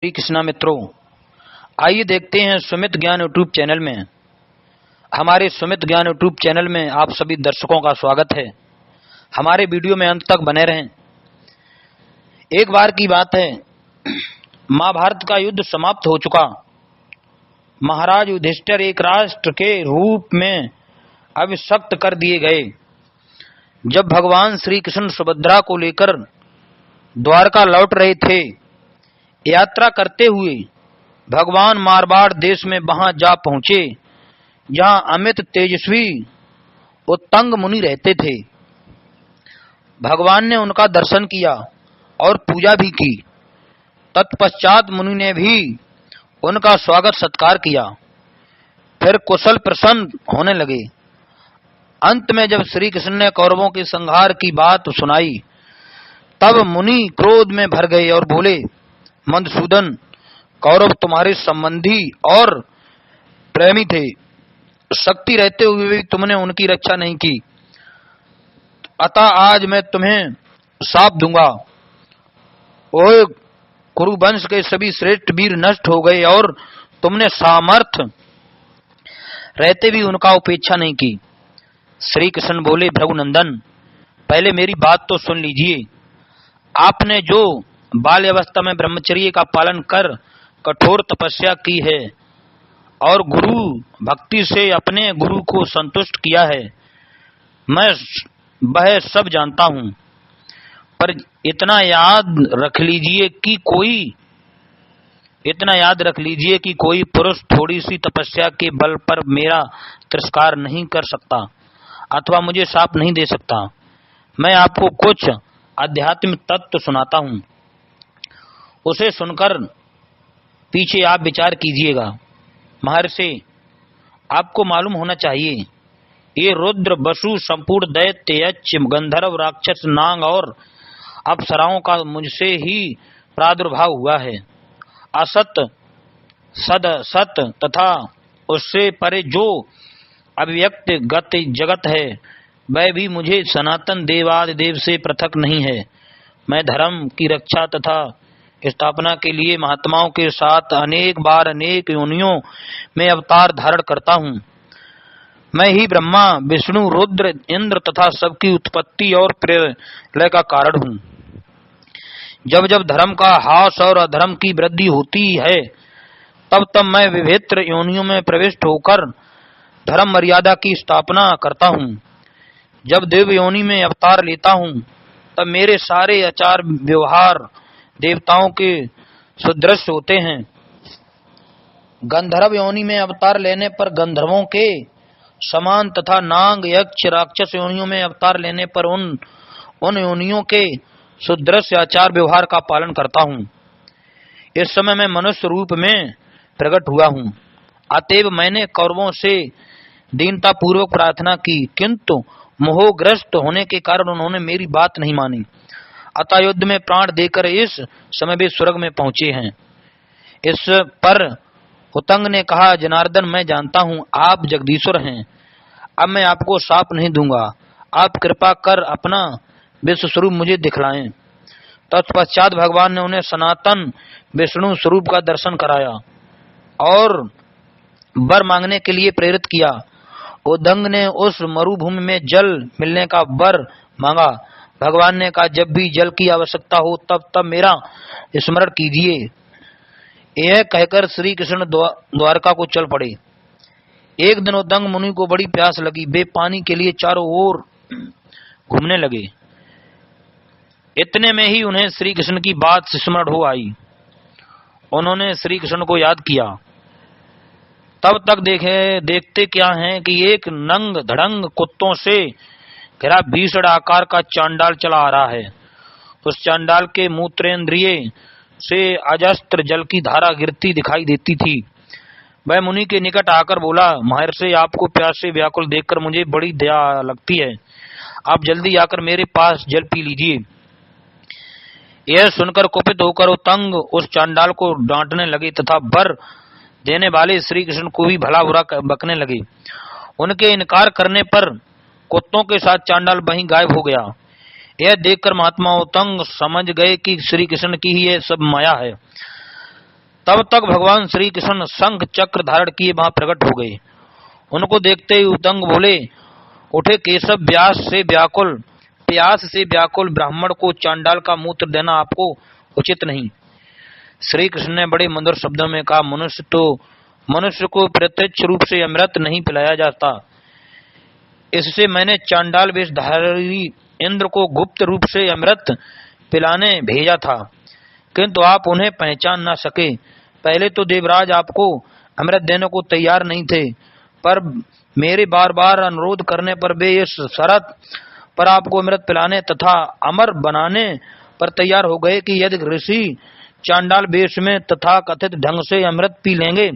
श्री कृष्णा मित्रों, आइए देखते हैं सुमित ज्ञान यूट्यूब चैनल में। हमारे सुमित ज्ञान यूट्यूब चैनल में आप सभी दर्शकों का स्वागत है। हमारे वीडियो में अंत तक बने रहें। एक बार की बात है, महाभारत का युद्ध समाप्त हो चुका। महाराज युधिष्ठिर एक राष्ट्र के रूप में अभिषिक्त कर दिए गए। जब भगवान श्री कृष्ण सुभद्रा को लेकर द्वारका लौट रहे थे, यात्रा करते हुए भगवान मारवाड़ देश में वहां जा पहुंचे जहां अमित तेजस्वी उत्तंग मुनि रहते थे। भगवान ने उनका दर्शन किया और पूजा भी की। तत्पश्चात मुनि ने भी उनका स्वागत सत्कार किया। फिर कुशल प्रसन्न होने लगे। अंत में जब श्री कृष्ण ने कौरवों के संहार की बात सुनाई, तब मुनि क्रोध में भर गए और बोले, मधुसूदन, कौरव तुम्हारे संबंधी और प्रेमी थे। शक्ति रहते हुए भी तुमने उनकी रक्षा नहीं की। अतः आज मैं तुम्हें शाप दूंगा। ओए, कुरुवंश के सभी श्रेष्ठ वीर नष्ट हो गए और तुमने सामर्थ्य रहते भी उनका उपेक्षा नहीं की। श्री कृष्ण बोले, भृगुनंदन, पहले मेरी बात तो सुन लीजिए। आपने जो बाल्यावस्था में ब्रह्मचर्य का पालन कर कठोर तपस्या की है और गुरु भक्ति से अपने गुरु को संतुष्ट किया है, मैं वह सब जानता हूं। पर इतना याद रख लीजिए कि कोई पुरुष थोड़ी सी तपस्या के बल पर मेरा तिरस्कार नहीं कर सकता अथवा मुझे शाप नहीं दे सकता। मैं आपको कुछ आध्यात्मिक तत्व सुनाता हूं, उसे सुनकर पीछे आप विचार कीजिएगा। महर्षि, आपको मालूम होना चाहिए, ये रुद्र, वसु, संपूर्ण दैत्य, यक्ष, गंधर्व, राक्षस, नाग और अप्सराओं का मुझसे ही प्रादुर्भाव हुआ है। असत, सद, सत तथा उससे परे जो अव्यक्त गत जगत है, वह भी मुझे सनातन देवादिदेव से पृथक नहीं है। मैं धर्म की रक्षा तथा स्थापना के लिए महात्माओं के साथ अनेक बार अनेक योनियों में अवतार धारण करता हूँ। मैं ही ब्रह्मा, विष्णु, रुद्र, इंद्र तथा सबकी उत्पत्ति और प्रलय का कारण हूँ। जब जब धर्म का ह्रास और अधर्म की वृद्धि होती है, तब तब मैं विभिन्न योनियों में प्रविष्ट होकर धर्म मर्यादा की स्थापना करता हूँ। जब देव योनि में अवतार लेता हूँ, तब मेरे सारे आचार व्यवहार देवताओं के सुदृश होते हैं। गंधर्व योनि में अवतार लेने पर गंधर्वों के समान तथा नाग, यक्ष, राक्षस योनियों में अवतार लेने पर उन योनियों के सुदृश आचार व्यवहार का पालन करता हूँ। इस समय मैं मनुष्य रूप में प्रकट हुआ हूँ। अतएव मैंने कौरवों से दीनता पूर्वक प्रार्थना की, किंतु मोहग्रस्त होने के कारण उन्होंने मेरी बात नहीं मानी। अतः युद्ध में प्राण देकर इस समय वे स्वर्ग में पहुंचे हैं। इस पर हुतंग ने कहा, जनार्दन, मैं जानता हूं आप जगदीश्वर हैं। अब मैं आपको शाप नहीं दूंगा। आप कृपा कर अपना विश्व स्वरूप मुझे दिखलाएं। तत्पश्चात भगवान ने उन्हें सनातन विष्णु स्वरूप का दर्शन कराया और वर मांगने के लिए प्रेरित किया। उदंग ने उस मरुभूमि में जल मिलने का वर मांगा। भगवान ने कहा, जब भी जल की आवश्यकता हो तब तब मेरा स्मरण कीजिए। यह कहकर श्री कृष्ण द्वारका को चल पड़े। एक दिन उदंग मुनि को बड़ी प्यास लगी। वे पानी के लिए चारों ओर घूमने लगे। इतने में ही उन्हें श्री कृष्ण की बात स्मरण हो आई। उन्होंने श्री कृष्ण को याद किया। तब तक देखते क्या हैं कि एक नंग धड़ंग कुत्तों से घिरा भीषण आकार का चांडाल चला आ रहा है। उस चांडाल के मूत्रेंद्रिय से अजस्त्र जल की धारा गिरती दिखाई देती थी। वह मुनि के निकट आकर बोला, महर्षि, आपको प्यास से व्याकुल देखकर मुझे बड़ी दया लगती है। आप जल्दी आकर मेरे पास जल पी लीजिए। यह सुनकर कुपित होकर उतंग उस चांडाल को डांटने लगे तथा वर देने वाले श्री कृष्ण को भी भला बुरा बकने लगे। उनके इनकार करने पर कुत्तों के साथ चांडाल वहीं गायब हो गया। यह देखकर महात्मा उतंग समझ गए कि श्री कृष्ण की ही यह सब माया है। तब तक भगवान श्री कृष्ण शंख चक्र धारण किए वहां प्रकट हो गए। उनको देखते ही उतंग बोले, उठे केशव, प्यास से व्याकुल ब्राह्मण को चांडाल का मूत्र देना आपको उचित नहीं। श्री कृष्ण ने बड़े मधुर शब्दों में कहा, मनुष्य को प्रत्यक्ष रूप से अमृत नहीं पिलाया जाता, इससे मैंने चांडाल वेशधारी इंद्र को गुप्त रूप से अमृत पिलाने भेजा था, किंतु आप उन्हें पहचान न सके। पहले तो देवराज आपको अमृत देने को तैयार नहीं थे, पर मेरे बार बार अनुरोध करने पर वे इस शर्त पर आपको अमृत पिलाने तथा अमर बनाने पर तैयार हो गए कि यदि ऋषि चांडाल वेश में तथा कथित ढंग से अमृत पी लेंगे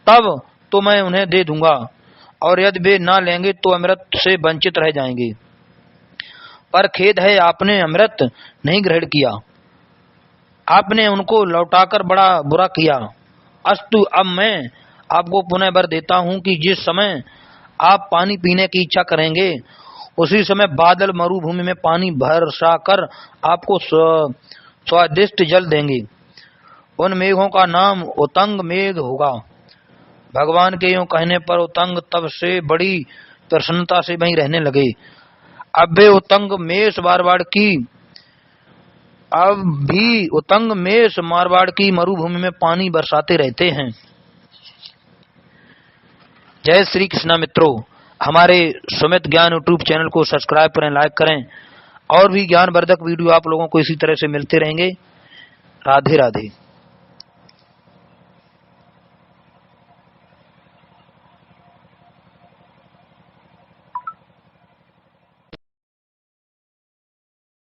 तब तो मैं उन्हें दे दूंगा, और यदि वे ना लेंगे तो अमृत से वंचित रह जाएंगे। पर खेद है, आपने अमृत नहीं ग्रहण किया, आपने उनको लौटाकर बड़ा बुरा किया। अस्तु, अब मैं आपको पुनः वर देता हूं कि जिस समय आप पानी पीने की इच्छा करेंगे उसी समय बादल मरुभूमि में पानी बरसा कर आपको स्वादिष्ट जल देंगे। उन मेघों का नाम उतंग मेघ होगा। भगवान के यूं कहने पर उतंग तब से बड़ी प्रसन्नता से वहीं रहने लगे। अब वे उतंग मेष मारवाड़ की मरुभूमि में पानी बरसाते रहते हैं। जय श्री कृष्णा। मित्रों, हमारे सुमित ज्ञान यूट्यूब चैनल को सब्सक्राइब करें, लाइक करें, और भी ज्ञानवर्धक वीडियो आप लोगों को इसी तरह से मिलते रहेंगे। राधे राधे।